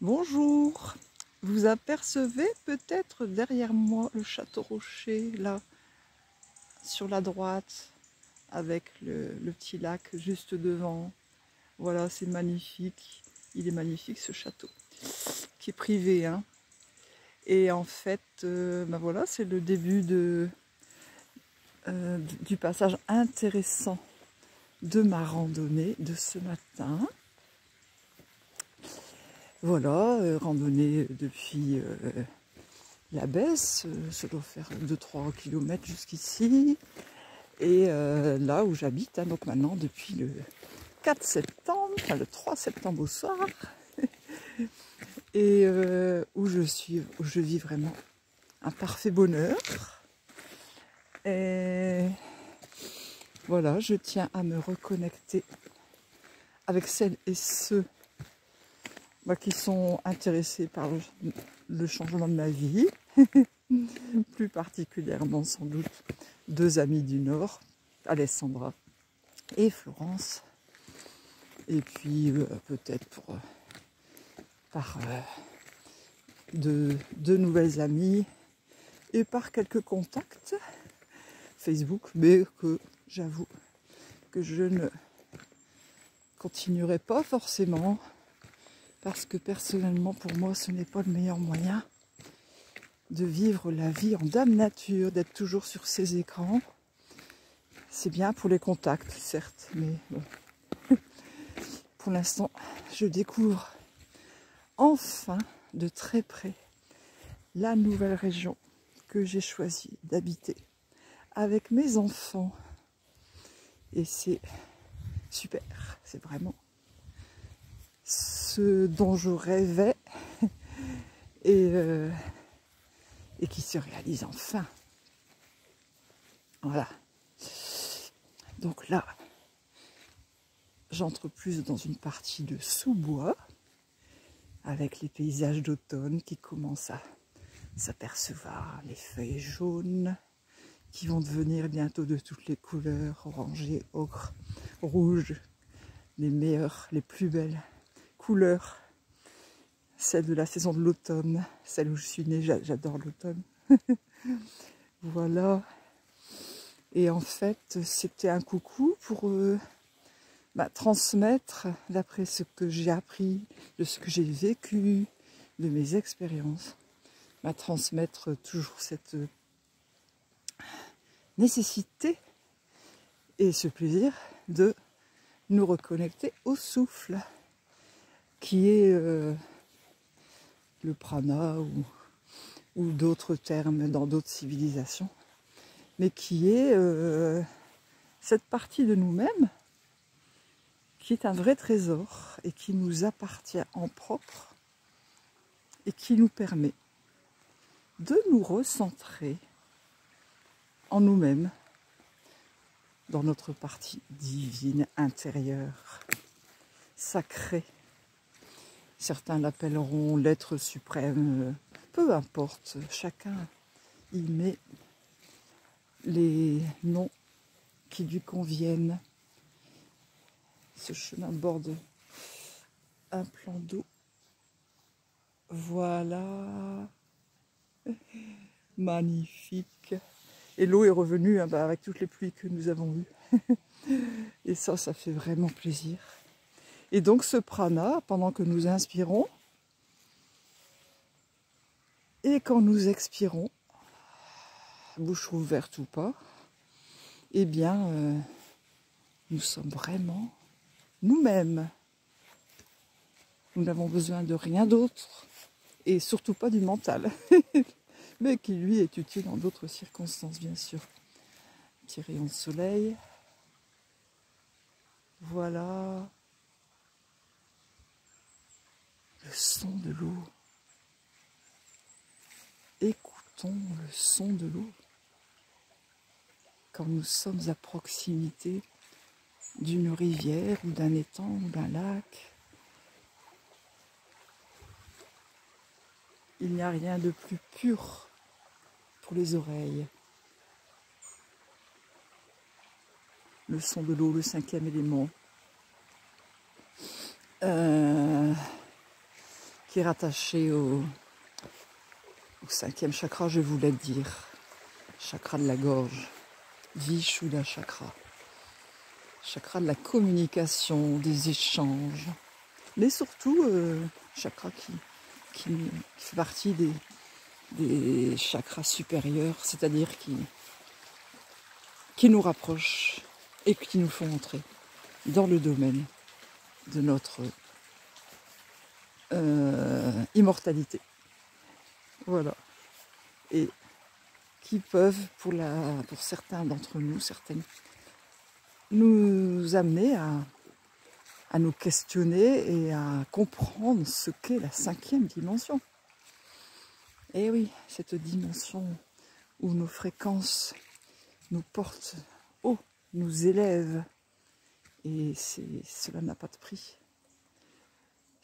Bonjour, vous apercevez peut-être derrière moi le château Rocher, là, sur la droite, avec le petit lac juste devant. Voilà, c'est magnifique. Il est magnifique ce château, qui est privé, hein. Et en fait, ben voilà, c'est le début du passage intéressant de ma randonnée de ce matin. Voilà, randonnée depuis la baisse, ça doit faire 2-3 km jusqu'ici. Et là où j'habite, hein, donc maintenant depuis le 4 septembre, enfin le 3 septembre au soir, et où je vis vraiment un parfait bonheur. Et voilà, je tiens à me reconnecter avec celles et ceux qui sont intéressés par le changement de ma vie, plus particulièrement sans doute 2 amis du Nord, Alessandra et Florence, et puis peut-être par de nouvelles amies et par quelques contacts Facebook, mais que j'avoue que je ne continuerai pas forcément parce que personnellement pour moi ce n'est pas le meilleur moyen de vivre la vie en dame nature, d'être toujours sur ces écrans. C'est bien pour les contacts certes, mais bon. Pour l'instant je découvre enfin de très près la nouvelle région que j'ai choisi d'habiter avec mes enfants. Et c'est super, c'est vraiment ce dont je rêvais et qui se réalise enfin. Voilà. Donc là, j'entre plus dans une partie de sous-bois avec les paysages d'automne qui commencent à s'apercevoir, les feuilles jaunes qui vont devenir bientôt de toutes les couleurs, orangé, ocre, rouge, les meilleures, les plus belles couleurs, celles de la saison de l'automne, celle où je suis née, j'adore l'automne. Voilà. Et en fait, c'était un coucou pour transmettre, d'après ce que j'ai appris, de ce que j'ai vécu, de mes expériences, transmettre toujours cette nécessité et ce plaisir de nous reconnecter au souffle, qui est le prana ou d'autres termes dans d'autres civilisations, mais qui est cette partie de nous-mêmes qui est un vrai trésor et qui nous appartient en propre et qui nous permet de nous recentrer en nous-mêmes, dans notre partie divine intérieure, sacrée. Certains l'appelleront l'être suprême, peu importe, chacun y met les noms qui lui conviennent. Ce chemin borde un plan d'eau. Voilà. Magnifique. Et l'eau est revenue avec toutes les pluies que nous avons eues. Et ça fait vraiment plaisir. Et donc ce prana, pendant que nous inspirons, et quand nous expirons, bouche ouverte ou pas, eh bien, nous sommes vraiment nous-mêmes. Nous n'avons besoin de rien d'autre, et surtout pas du mental, mais qui lui est utile dans d'autres circonstances, bien sûr. Petit rayon de soleil. Voilà. Le son de l'eau. Écoutons le son de l'eau. Quand nous sommes à proximité d'une rivière ou d'un étang ou d'un lac, il n'y a rien de plus pur pour les oreilles. Le son de l'eau, le 5e élément, qui est rattaché au 5e chakra, je voulais dire. Chakra de la gorge. Vishuddha chakra. Chakra de la communication, des échanges. Mais surtout, chakra qui fait partie des chakras supérieurs, c'est-à-dire qui nous rapprochent et qui nous font entrer dans le domaine de notre immortalité. Voilà. Et qui peuvent, pour certains d'entre nous, certaines, nous amener à nous questionner et à comprendre ce qu'est la 5e dimension. Et oui, cette dimension où nos fréquences nous portent haut, nous élèvent, et cela n'a pas de prix.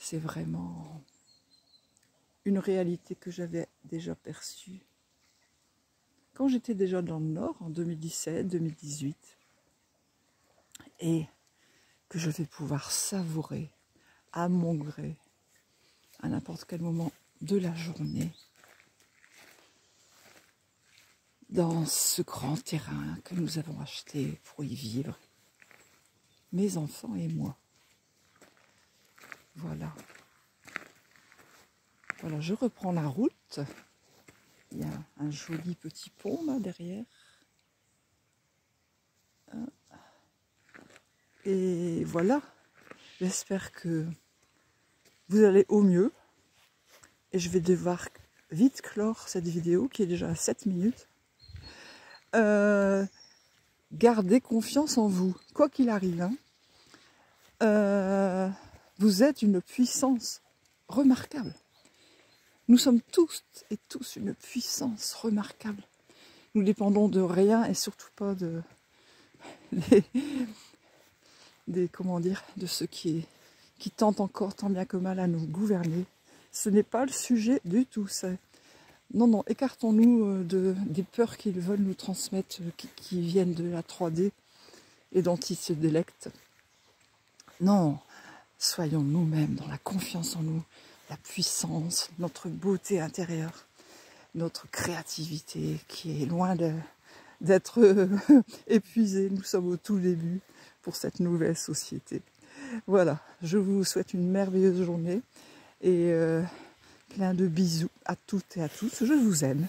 C'est vraiment une réalité que j'avais déjà perçue quand j'étais déjà dans le Nord, en 2017-2018, et que je vais pouvoir savourer à mon gré, à n'importe quel moment de la journée, dans ce grand terrain que nous avons acheté pour y vivre, mes enfants et moi. Voilà. Voilà, je reprends la route. Il y a un joli petit pont là derrière. Et voilà, j'espère que vous allez au mieux. Et je vais devoir vite clore cette vidéo qui est déjà à 7 minutes. Gardez confiance en vous, quoi qu'il arrive. Vous êtes une puissance remarquable. Nous sommes tous et tous une puissance remarquable. Nous dépendons de rien et surtout pas de ceux qui tentent encore tant bien que mal à nous gouverner. Ce n'est pas le sujet du tout. Non, écartons-nous des peurs qu'ils veulent nous transmettre, qui viennent de la 3D et dont ils se délectent. Non, soyons nous-mêmes dans la confiance en nous, la puissance, notre beauté intérieure, notre créativité qui est loin d'être épuisée. Nous sommes au tout début pour cette nouvelle société. Voilà, je vous souhaite une merveilleuse journée et plein de bisous à toutes et à tous. Je vous aime.